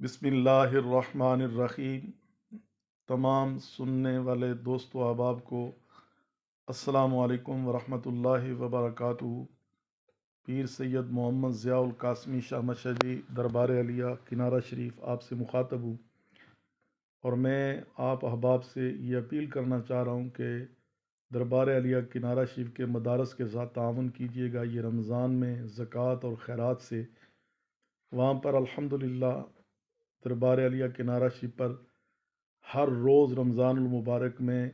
बिस्मिल्लाहिर्रहमानिर्रहीम। तमाम सुनने वाले दोस्तों अहबाब को अस्सलामु अलैकुम वरहमतुल्लाहि वबरकातुहू। पीर सैयद मोहम्मद ज़ियाउल कासमी शाह मशहदी दरबार अलिया किनारा शरीफ आपसे मुखातब हूँ, और मैं आप अहबाब से ये अपील करना चाह रहा हूँ कि दरबार अलिया किनारा शरीफ के मदारस के साथ ताउन कीजिएगा। ये रमज़ान में ज़कात और खैरात से वहाँ पर अल्हम्दुलिल्लाह दरबार अलिया किनारा शरीफ पर हर रोज़ रमज़ानुल मुबारक में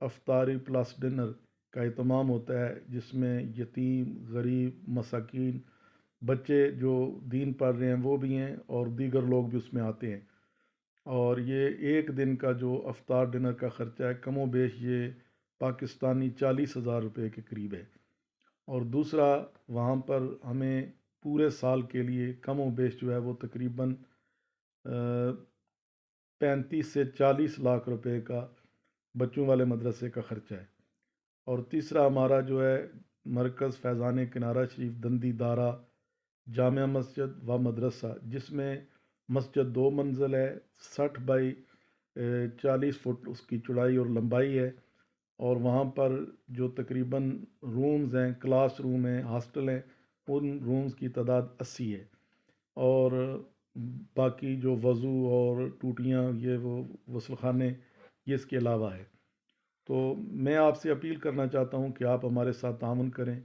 अफ्तारी प्लस डिनर का एहतमाम होता है, जिसमें यतीम, गरीब, मसाकीन, बच्चे जो दीन पढ़ रहे हैं वो भी हैं और दीगर लोग भी उसमें आते हैं। और ये एक दिन का जो अफ्तार डिनर का ख़र्चा है कमो बेश ये पाकिस्तानी 40,000 रुपये के करीब है। और दूसरा, वहाँ पर हमें पूरे साल के लिए कमो बेश जो है वो तकरीबन 35 से 40 लाख रुपए का बच्चों वाले मदरसे का ख़र्चा है। और तीसरा हमारा जो है मरकज़ फैज़ान किनारा शरीफ दंदी दारा जामिया मस्जिद व मदरसा, जिसमें मस्जिद 2 मंजिल है, 60 बाई 40 फुट उसकी चौड़ाई और लंबाई है। और वहाँ पर जो तकरीबन रूम्स हैं, क्लास रूम हैं, हॉस्टल हैं, उन रूम्स की तादाद 80 है। और बाकी जो वज़ू और टूटियाँ ये वो गुस्ल खाने ये इसके अलावा है। तो मैं आपसे अपील करना चाहता हूँ कि आप हमारे साथ तामुन करें।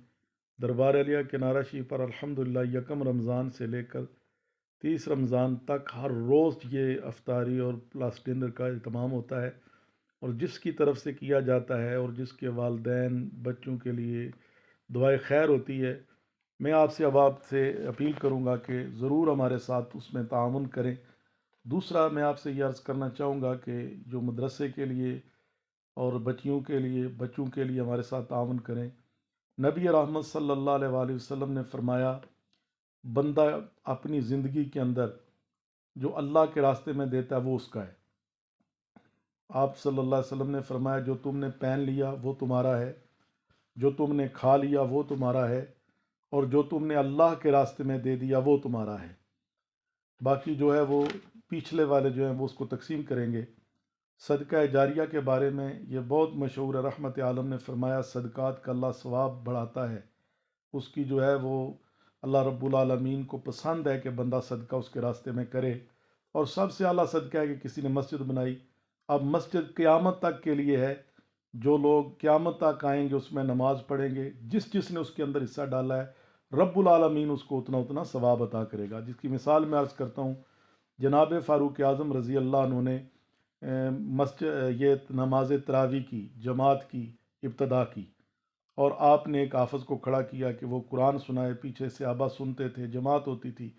दरबार अलिया किनारा शरीफ पर अल्हम्दुलिल्लाह यकम रमज़ान से लेकर 30 रमज़ान तक हर रोज़ ये अफ्तारी और प्लस डिनर का अहतमाम होता है, और जिसकी तरफ से किया जाता है और जिसके वालदैन बच्चों के लिए दुआए खैर होती है, मैं आपसे अब आपसे अपील करूँगा कि ज़रूर हमारे साथ उसमें ताउन करें। दूसरा, मैं आपसे ये अर्ज़ करना चाहूँगा कि जो मदरसे के लिए और बच्चों के लिए हमारे साथ ताउन करें। नबी रहमत सल्लल्लाहु अलैहि वसल्लम ने फरमाया, बंदा अपनी ज़िंदगी के अंदर जो अल्लाह के रास्ते में देता है वो उसका है। आप सल्लल्लाहु अलैहि वसल्लम ने फरमाया, जो तुमने पहन लिया वो तुम्हारा है, जो तुमने खा लिया वो तुम्हारा है, और जो तुमने अल्लाह के रास्ते में दे दिया वो तुम्हारा है। बाकी जो है वो पिछले वाले जो हैं वो उसको तकसीम करेंगे। सदका जारिया के बारे में ये बहुत मशहूर है। रहमत आलम ने फरमाया, सदक़ात का अल्लाह सवाब बढ़ाता है, उसकी जो है वो अल्लाह रब्बुल आलमीन को पसंद है कि बंदा सदका उसके रास्ते में करे। और सबसे आला सदका है कि किसी ने मस्जिद बनाई। अब मस्जिद क़यामत तक के लिए है, जो लोग क़यामत तक आएंगे उसमें नमाज़ पढ़ेंगे, जिसने उसके अंदर हिस्सा डाला है रब्बुल आलमीन उसको उतना उतना सवाब अता करेगा। जिसकी मिसाल मैं अर्ज़ करता हूँ, जनाब फ़ारूक आज़म रज़ी अल्लाह अन्हु ने मस्जिद ये नमाज तरावी की जमात की इब्तदा की, और आपने एक हाफ़िज़ को खड़ा किया कि वो कुरान सुनाए, पीछे से आबा सुनते थे, जमात होती थी।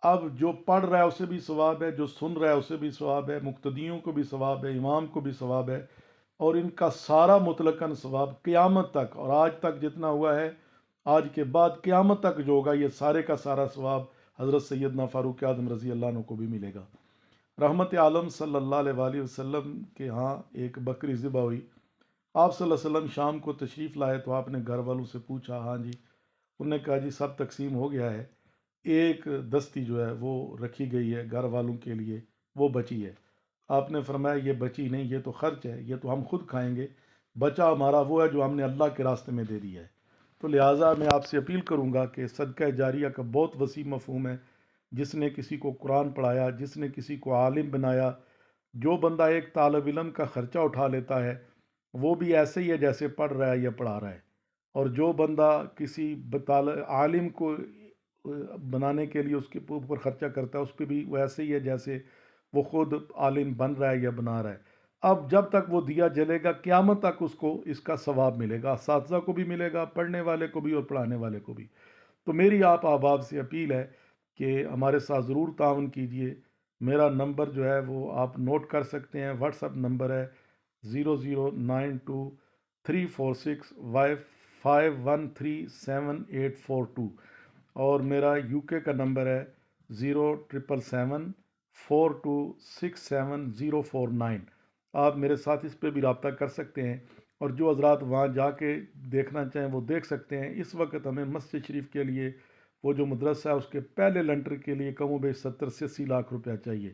अब जो पढ़ रहा है उसे भी सवाब है, जो सुन रहा है उसे भी सवाब है, मुक्तदियों को भी सवाब है, इमाम को भी सवाब है, और इनका सारा मुतलकन सवाब क़यामत तक, और आज तक जितना हुआ है, आज के बाद क़यामत तक जो होगा, ये सारे का सारा सवाब हज़रत सैयदना फ़ारूक आज़म रज़ी अल्लाह अन्हु को भी मिलेगा। रहमत आलम सल्लल्लाहु अलैहि वसल्लम के यहाँ एक बकरी ज़िबा हुई। आप सल्लल्लाहु अलैहि वसल्लम शाम को तशरीफ़ लाए तो आपने घर वालों से पूछा, हाँ जी। उन्होंने कहा, जी सब तकसीम हो गया है, एक दस्ती जो है वो रखी गई है घर वालों के लिए, वो बची है। आपने फरमाया, ये बची नहीं, ये तो खर्च है, ये तो हम खुद खाएंगे, बचा हमारा वो है जो हमने अल्लाह के रास्ते में दे दिया है। तो लिहाजा मैं आपसे अपील करूँगा कि सदका जारिया का बहुत वसी मफ़हूम है। जिसने किसी को कुरान पढ़ाया, जिसने किसी को आलिम बनाया, जो बंदा एक तालिब इल्म का ख़र्चा उठा लेता है वो भी ऐसे ही है जैसे पढ़ रहा है या पढ़ा रहा है। और जो बंदा किसी आलिम को बनाने के लिए उसके ऊपर ख़र्चा करता है, उस पर भी वैसे ही है जैसे वो ख़ुद आलिम बन रहा है या बना रहा है। अब जब तक वो दिया जलेगा, क़यामत तक उसको इसका सवाब मिलेगा, असातिज़ा को भी मिलेगा, पढ़ने वाले को भी और पढ़ाने वाले को भी। तो मेरी आप अहबाब से अपील है कि हमारे साथ ज़रूर ताउन कीजिए। मेरा नंबर जो है वो आप नोट कर सकते हैं, व्हाट्सअप नंबर है 00923465137842, और मेरा यूके का नंबर है 07774267049। आप मेरे साथ इस पे भी रब्ता कर सकते हैं, और जो हज़रात वहाँ जाके देखना चाहें वो देख सकते हैं। इस वक्त हमें मस्जिद शरीफ के लिए وہ جو مدرسہ ہے اس کے پہلے لنٹر کے لیے کم و بیش 70 سے 80 لاکھ روپیہ چاہیے۔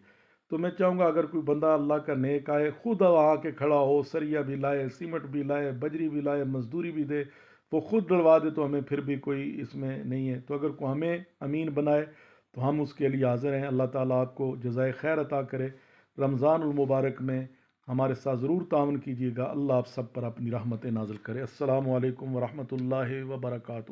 تو میں چاہوں گا اگر کوئی بندہ اللہ کا نیک آئے، خود وہاں کے کھڑا ہو، سریا بھی لائے، سیمنٹ بھی لائے، بجری بھی لائے، مزدوری بھی دے، وہ خود ڈلوا دے تو ہمیں پھر بھی کوئی اس میں نہیں ہے۔ تو اگر کوئی ہمیں امین بنائے تو ہم اس کے لیے حاضر ہیں۔ اللہ تعالیٰ آپ کو جزائے خیر عطا کرے۔ رمضان المبارک میں ہمارے ساتھ ضرور تعاون کیجیے گا۔ اللہ آپ سب پر اپنی رحمتیں نازل کرے۔ السلام علیکم ورحمۃ اللہ وبرکاتہ۔